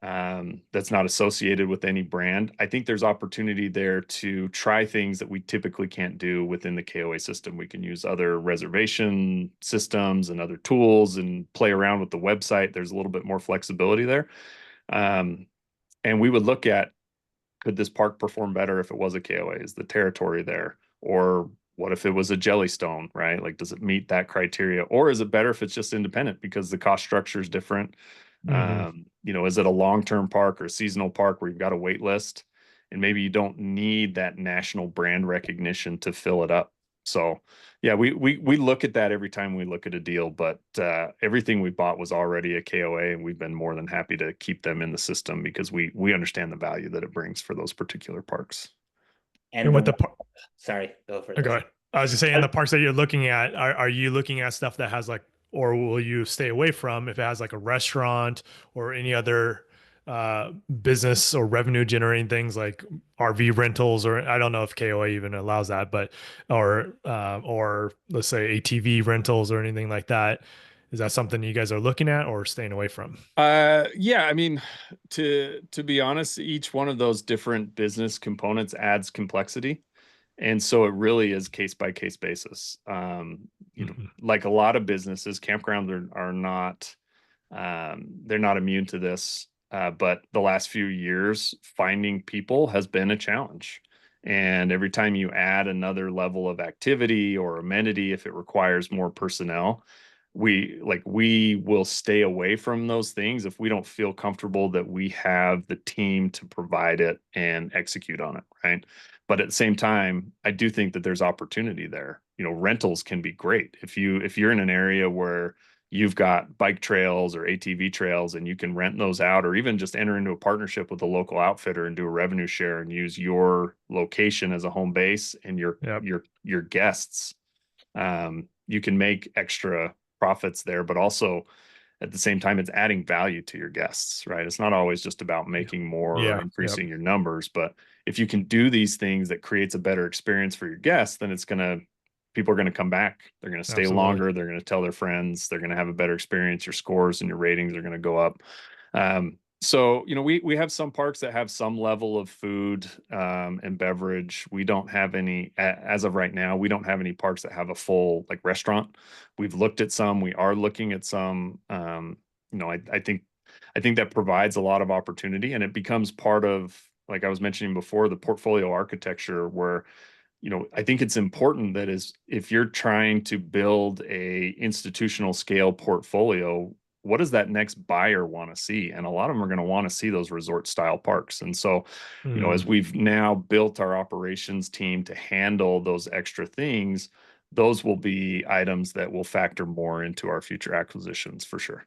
Speaker 2: that's not associated with any brand, I think there's opportunity there to try things that we typically can't do within the KOA system. We can use other reservation systems and other tools and play around with the website. There's a little bit more flexibility there. And we would look at, could this park perform better if it was a KOA? Is the territory there? Or what if it was a Jellystone, right? Like, does it meet that criteria? Or is it better if it's just independent because the cost structure is different?
Speaker 1: Mhm.
Speaker 2: Is it a long-term park or a seasonal park where you've got a wait list, and maybe you don't need that national brand recognition to fill it up? So yeah, we look at that every time we look at a deal, but everything we bought was already a KOA, and we've been more than happy to keep them in the system because we understand the value that it brings for those particular parks.
Speaker 1: And
Speaker 3: And
Speaker 1: with
Speaker 3: the
Speaker 1: the
Speaker 3: sorry, go for
Speaker 1: oh,
Speaker 3: it.
Speaker 1: go ahead. I was just saying, the parks that you're looking at, are you looking at stuff that has like, or will you stay away from if it has like a restaurant or any other business or revenue generating things like RV rentals, or I don't know if KOA even allows that, but or let's say ATV rentals or anything like that. Is that something you guys are looking at or staying away from?
Speaker 2: Yeah, I mean, to be honest, each one of those different business components adds complexity. And so it really is case by case basis.
Speaker 1: Mhm.
Speaker 2: Like a lot of businesses, campgrounds are not, they're not immune to this. But the last few years, finding people has been a challenge. And every time you add another level of activity or amenity, if it requires more personnel, we will stay away from those things if we don't feel comfortable that we have the team to provide it and execute on it, right? But at the same time, I do think that there's opportunity there. Rentals can be great if you're in an area where you've got bike trails or ATV trails and you can rent those out, or even just enter into a partnership with a local outfitter and do a revenue share and use your location as a home base and
Speaker 1: Yep.
Speaker 2: your guests. You can make extra profits there, but also at the same time, it's adding value to your guests, right? It's not always just about making more or
Speaker 1: Yeah. Yep.
Speaker 2: increasing your numbers, but if you can do these things that creates a better experience for your guests, then people are going to come back. They're going to stay
Speaker 1: Absolutely.
Speaker 2: longer. They're going to tell their friends. They're going to have a better experience. Your scores and your ratings are going to go up. So, we have some parks that have some level of food and beverage. We don't have any, as of right now, we don't have any parks that have a full like restaurant. We've looked at some. We are looking at some. I think that provides a lot of opportunity, and it becomes part of, like I was mentioning before, the portfolio architecture where I think it's important that is if you're trying to build a institutional scale portfolio, what does that next buyer want to see? And a lot of them are going to want to see those resort style parks. And so, as
Speaker 1: Mm.
Speaker 2: we've now built our operations team to handle those extra things, those will be items that will factor more into our future acquisitions for sure.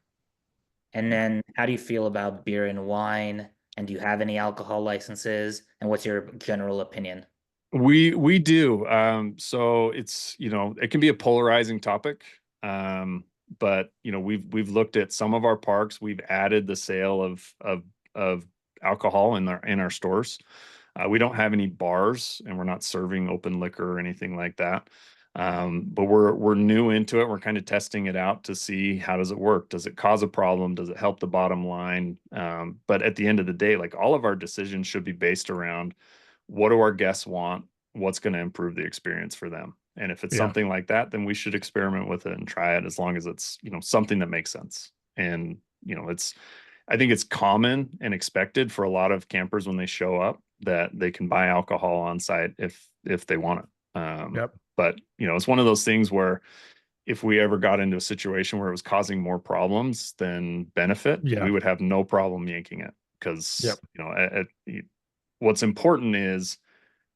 Speaker 3: And then how do you feel about beer and wine? And do you have any alcohol licenses? And what's your general opinion?
Speaker 2: We do. So it's, it can be a polarizing topic. But we've looked at some of our parks. We've added the sale of alcohol in our stores. We don't have any bars, and we're not serving open liquor or anything like that. But we're new into it. We're kind of testing it out to see how does it work. Does it cause a problem? Does it help the bottom line? But at the end of the day, like all of our decisions should be based around what do our guests want? What's going to improve the experience for them? And if it's
Speaker 1: Yeah.
Speaker 2: something like that, then we should experiment with it and try it as long as it's, something that makes sense. And, I think it's common and expected for a lot of campers when they show up that they can buy alcohol on site if they want it.
Speaker 1: Yep.
Speaker 2: But, it's one of those things where if we ever got into a situation where it was causing more problems than benefit,
Speaker 1: Yeah.
Speaker 2: we would have no problem yanking it because,
Speaker 1: Yep.
Speaker 2: what's important is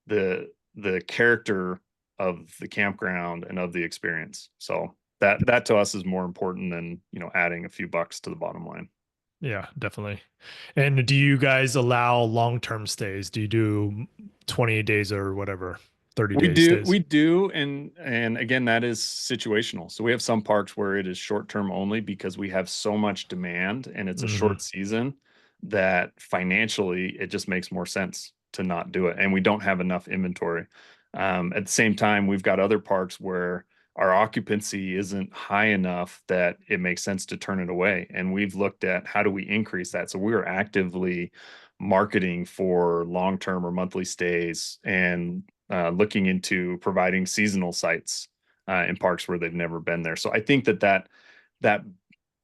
Speaker 2: the character of the campground and of the experience. So that to us is more important than, adding a few bucks to the bottom line.
Speaker 1: Yeah, definitely. And do you guys allow long-term stays? Do you do 28 days or whatever, 30
Speaker 2: We
Speaker 1: day
Speaker 2: do,
Speaker 1: stays?
Speaker 2: we do, and again, that is situational. So we have some parks where it is short term only because we have so much demand and it's a
Speaker 1: Hmm.
Speaker 2: short season that financially it just makes more sense to not do it, and we don't have enough inventory. At the same time, we've got other parks where our occupancy isn't high enough that it makes sense to turn it away, and we've looked at how do we increase that. So we are actively marketing for long term or monthly stays and looking into providing seasonal sites in parks where they've never been there. So I think that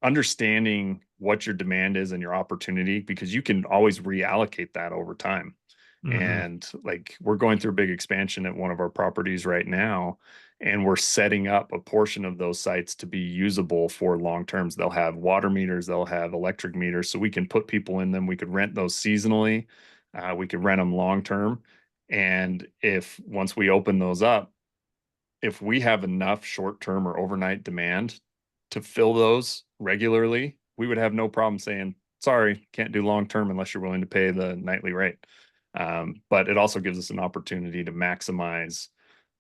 Speaker 2: understanding what your demand is and your opportunity, because you can always reallocate that over time.
Speaker 1: Hmm.
Speaker 2: And like we're going through a big expansion at one of our properties right now, and we're setting up a portion of those sites to be usable for long terms. They'll have water meters, they'll have electric meters, so we can put people in them. We could rent those seasonally, we could rent them long term, and if once we open those up, if we have enough short-term or overnight demand to fill those regularly, we would have no problem saying, sorry, can't do long-term unless you're willing to pay the nightly rate. But it also gives us an opportunity to maximize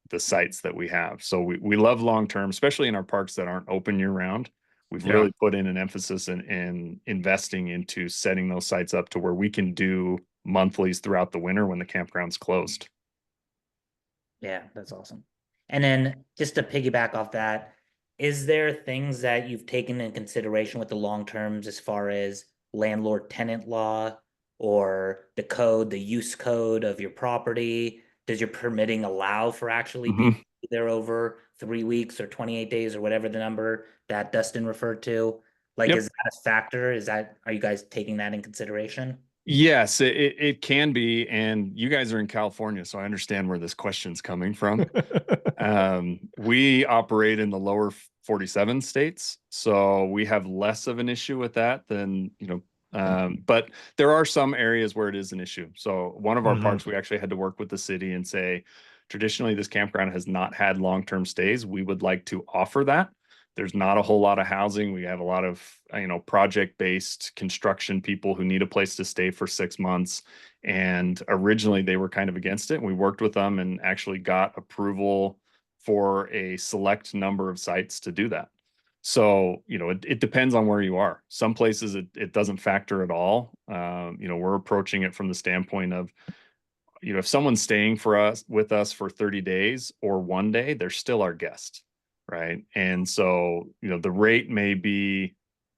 Speaker 2: the sites that we have. So we love long-term, especially in our parks that aren't open year-round. We've really put in an emphasis in investing into setting those sites up to where we can do monthlies throughout the winter when the campground's closed.
Speaker 3: Yeah, that's awesome. And then just to piggyback off that, is there things that you've taken in consideration with the long terms as far as landlord tenant law or the code, the use code of your property? Does your permitting allow for actually being there over 3 weeks or 28 days or whatever the number that Dustin referred to? Like,
Speaker 2: Yep.
Speaker 3: is that a factor? Are you guys taking that in consideration?
Speaker 2: Yes, it can be. And you guys are in California, so I understand where this question's coming from. We operate in the lower 47 states, so we have less of an issue with that than, but there are some areas where it is an issue. So one of our parks, we actually had to work with the city and say, traditionally, this campground has not had long-term stays. We would like to offer that. There's not a whole lot of housing. We have a lot of, project-based construction people who need a place to stay for 6 months. And originally they were kind of against it. We worked with them and actually got approval for a select number of sites to do that. So, it depends on where you are. Some places it doesn't factor at all. We're approaching it from the standpoint of, if someone's staying with us for 30 days or 1 day, they're still our guest. Right. And so, the rate may be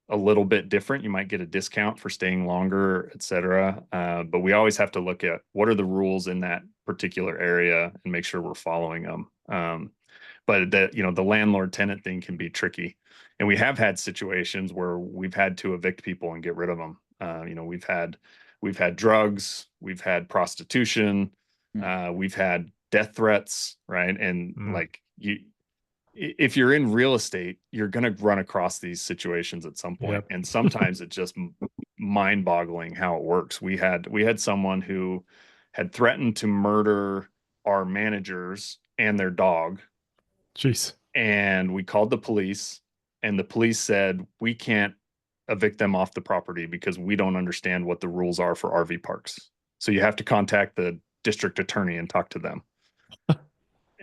Speaker 2: a little bit different. You might get a discount for staying longer, et cetera. But we always have to look at what are the rules in that particular area and make sure we're following them. But the landlord tenant thing can be tricky. And we have had situations where we've had to evict people and get rid of them. We've had drugs, we've had prostitution, we've had death threats, right? And if you're in real estate, you're going to run across these situations at some point. And sometimes it's just mind-boggling how it works. We had someone who had threatened to murder our managers and their dog.
Speaker 1: Jeez.
Speaker 2: And we called the police, and the police said, we can't evict them off the property because we don't understand what the rules are for RV parks. So you have to contact the district attorney and talk to them.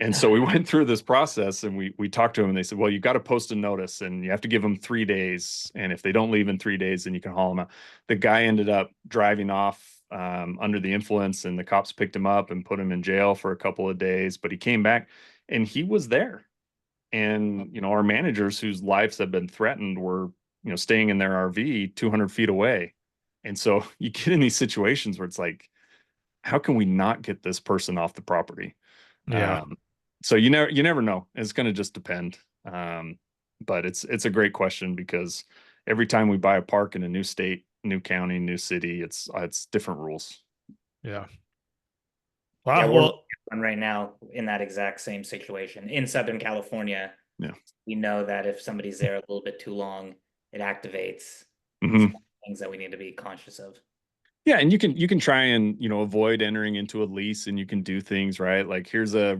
Speaker 2: And so we went through this process and we talked to them and they said, well, you got to post a notice and you have to give them 3 days. And if they don't leave in 3 days, then you can haul them out. The guy ended up driving off under the influence, and the cops picked him up and put him in jail for a couple of days. But he came back and he was there. And, our managers whose lives have been threatened were, staying in their RV 200 feet away. And so you get in these situations where it's like, how can we not get this person off the property?
Speaker 1: Yeah.
Speaker 2: So you never know. It's going to just depend. But it's a great question because every time we buy a park in a new state, new county, new city, it's different rules.
Speaker 1: Yeah. Wow.
Speaker 3: Yeah,
Speaker 1: Well,
Speaker 3: we're right now in that exact same situation in Southern California.
Speaker 2: Yeah.
Speaker 3: We know that if somebody's there a little bit too long, it activates things that we need to be conscious of.
Speaker 2: Yeah, and you can try and avoid entering into a lease, and you can do things right. Like here's a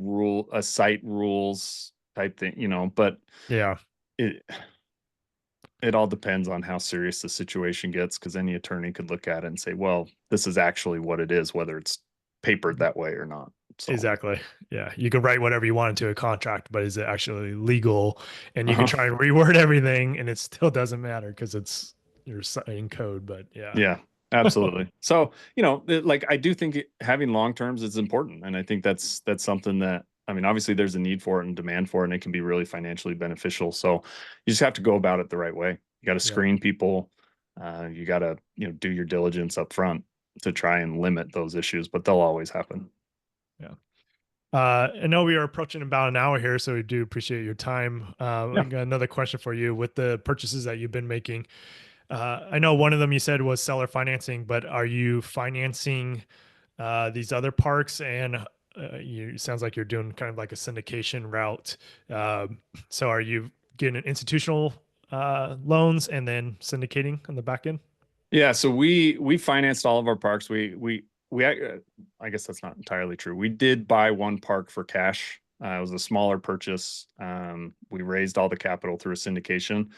Speaker 2: site rules type thing, but
Speaker 1: yeah,
Speaker 2: it all depends on how serious the situation gets, because any attorney could look at it and say, well, this is actually what it is, whether it's papered that way or not. So.
Speaker 1: Exactly. Yeah, you can write whatever you want into a contract, but is it actually legal? And you can try and reword everything, and it still doesn't matter because you're citing code. But
Speaker 2: yeah. Absolutely. So, like I do think having long terms is important. And I think that's something that, obviously there's a need for it and demand for it, and it can be really financially beneficial. So you just have to go about it the right way. You got to screen people. You got to, do your diligence up front to try and limit those issues, but they'll always happen.
Speaker 1: Yeah. I know we are approaching about an hour here, so we do appreciate your time. I got another question for you. With the purchases that you've been making, I know one of them you said was seller financing, but are you financing these other parks? And sounds like you're doing kind of like a syndication route. So are you getting institutional loans and then syndicating on the back end?
Speaker 2: Yeah, so we financed all of our parks. I guess that's not entirely true. We did buy one park for cash It was a smaller purchase. We raised all the capital through a syndication,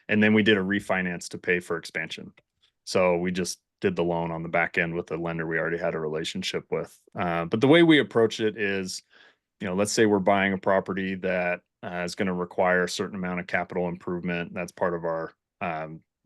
Speaker 2: and then we did a refinance to pay for expansion. So we just did the loan on the back end with the lender we already had a relationship with. But the way we approach it is, let's say we're buying a property that is going to require a certain amount of capital improvement. That's part of our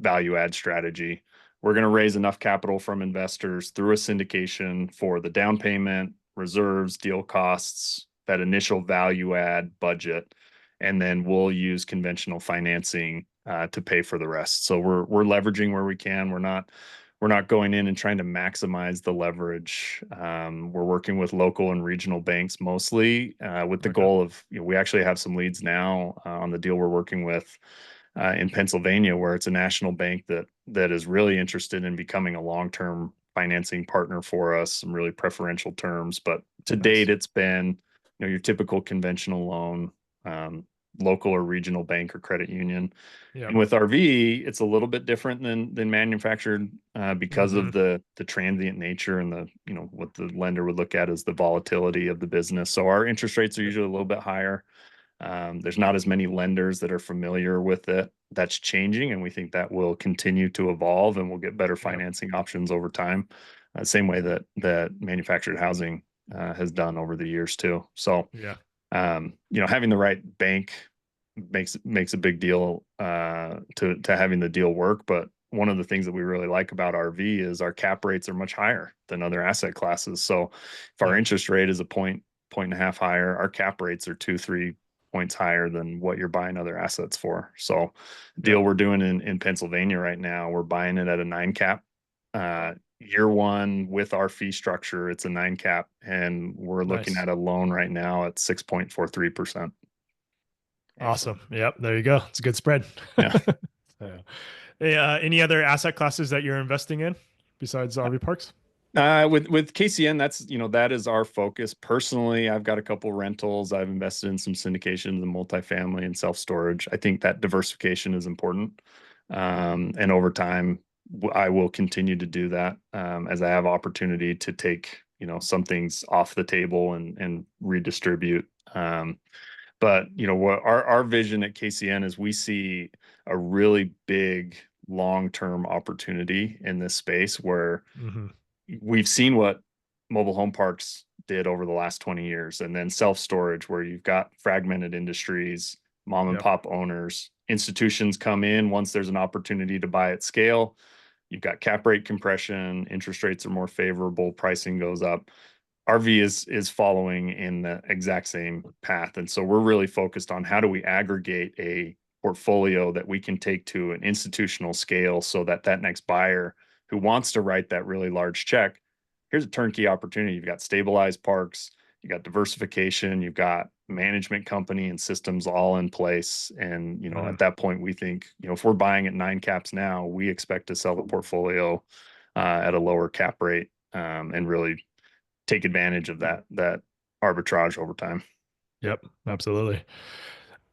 Speaker 2: value add strategy. We're going to raise enough capital from investors through a syndication for the down payment, reserves, deal costs, that initial value add budget, and then we'll use conventional financing to pay for the rest. So we're leveraging where we can. We're not going in and trying to maximize the leverage. We're working with local and regional banks mostly with the goal of, we actually have some leads now on the deal we're working with in Pennsylvania, where it's a national bank that is really interested in becoming a long-term financing partner for us, some really preferential terms. But to date, it's been, your typical conventional loan, local or regional bank or credit union. Yep. And with RV, it's a little bit different than manufactured because of the transient nature and what the lender would look at as the volatility of the business. So our interest rates are usually a little bit higher. There's not as many lenders that are familiar with it. That's changing, and we think that will continue to evolve, and we'll get better financing options over time. Same way that manufactured housing has done over the years too. So having the right bank makes a big deal to having the deal work. But one of the things that we really like about RV is our cap rates are much higher than other asset classes. So if our interest rate is a point and a half higher, our cap rates are 2-3 points higher than what you're buying other assets for. So the deal we're doing in Pennsylvania right now, we're buying it at a 9 cap. Year one with our fee structure, it's a 9 cap, and we're looking at a loan right now at 6.43%.
Speaker 1: Awesome. Yep. There you go. It's a good spread.
Speaker 2: Yeah.
Speaker 1: Any other asset classes that you're investing in besides RV parks?
Speaker 2: With KCN, that is our focus. Personally, I've got a couple rentals. I've invested in some syndications and multifamily and self-storage. I think that diversification is important. And over time, I will continue to do that as I have opportunity to take, some things off the table and redistribute. But what our vision at KCN is, we see a really big long-term opportunity in this space where we've seen what mobile home parks did over the last 20 years, and then self-storage, where you've got fragmented industries, mom and pop owners, institutions come in once there's an opportunity to buy at scale. You've got cap rate compression, interest rates are more favorable, pricing goes up. RV is following in the exact same path. And so we're really focused on how do we aggregate a portfolio that we can take to an institutional scale, so that next buyer who wants to write that really large check, here's a turnkey opportunity. You've got stabilized parks, you got diversification, you've got management company and systems all in place. And, at that point, we think, if we're buying at 9 caps now, we expect to sell the portfolio at a lower cap rate and really take advantage of that arbitrage over time.
Speaker 1: Yep, absolutely.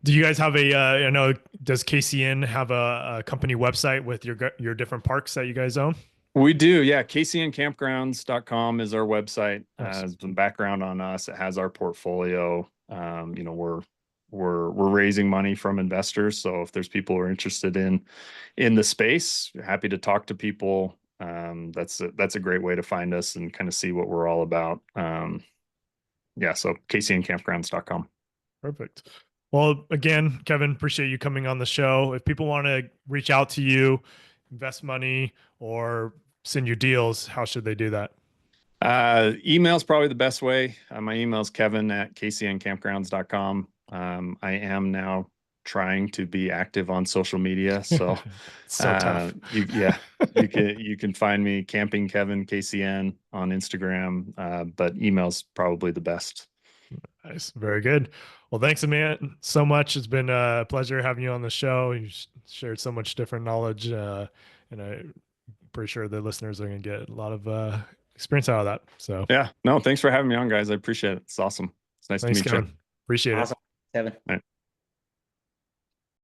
Speaker 1: Do you guys have does KCN have a company website with your different parks that you guys own?
Speaker 2: We do, yeah. KCNcampgrounds.com is our website. Has some background on us. It has our portfolio. We're raising money from investors. So if there's people who are interested in the space, happy to talk to people. That's a great way to find us and kind of see what we're all about. So KCNcampgrounds.com.
Speaker 1: Perfect. Well, again, Kevin, appreciate you coming on the show. If people want to reach out to you, invest money, or send you deals, how should they do that?
Speaker 2: Email is probably the best way. My email is kevin@kcncampgrounds.com. I am now trying to be active on social media. So,
Speaker 1: tough.
Speaker 2: You can find me Camping Kevin KCN on Instagram, but email's probably the best.
Speaker 1: Nice. Very good. Well, thanks, man, so much. It's been a pleasure having you on the show. You shared so much different knowledge, and I'm pretty sure the listeners are going to get a lot of experience out of that. So
Speaker 2: yeah, no, thanks for having me on, guys. I appreciate it. It's awesome. It's nice to meet
Speaker 1: Kevin.
Speaker 2: you.
Speaker 1: Appreciate it.
Speaker 3: Awesome, Kevin.
Speaker 2: All right.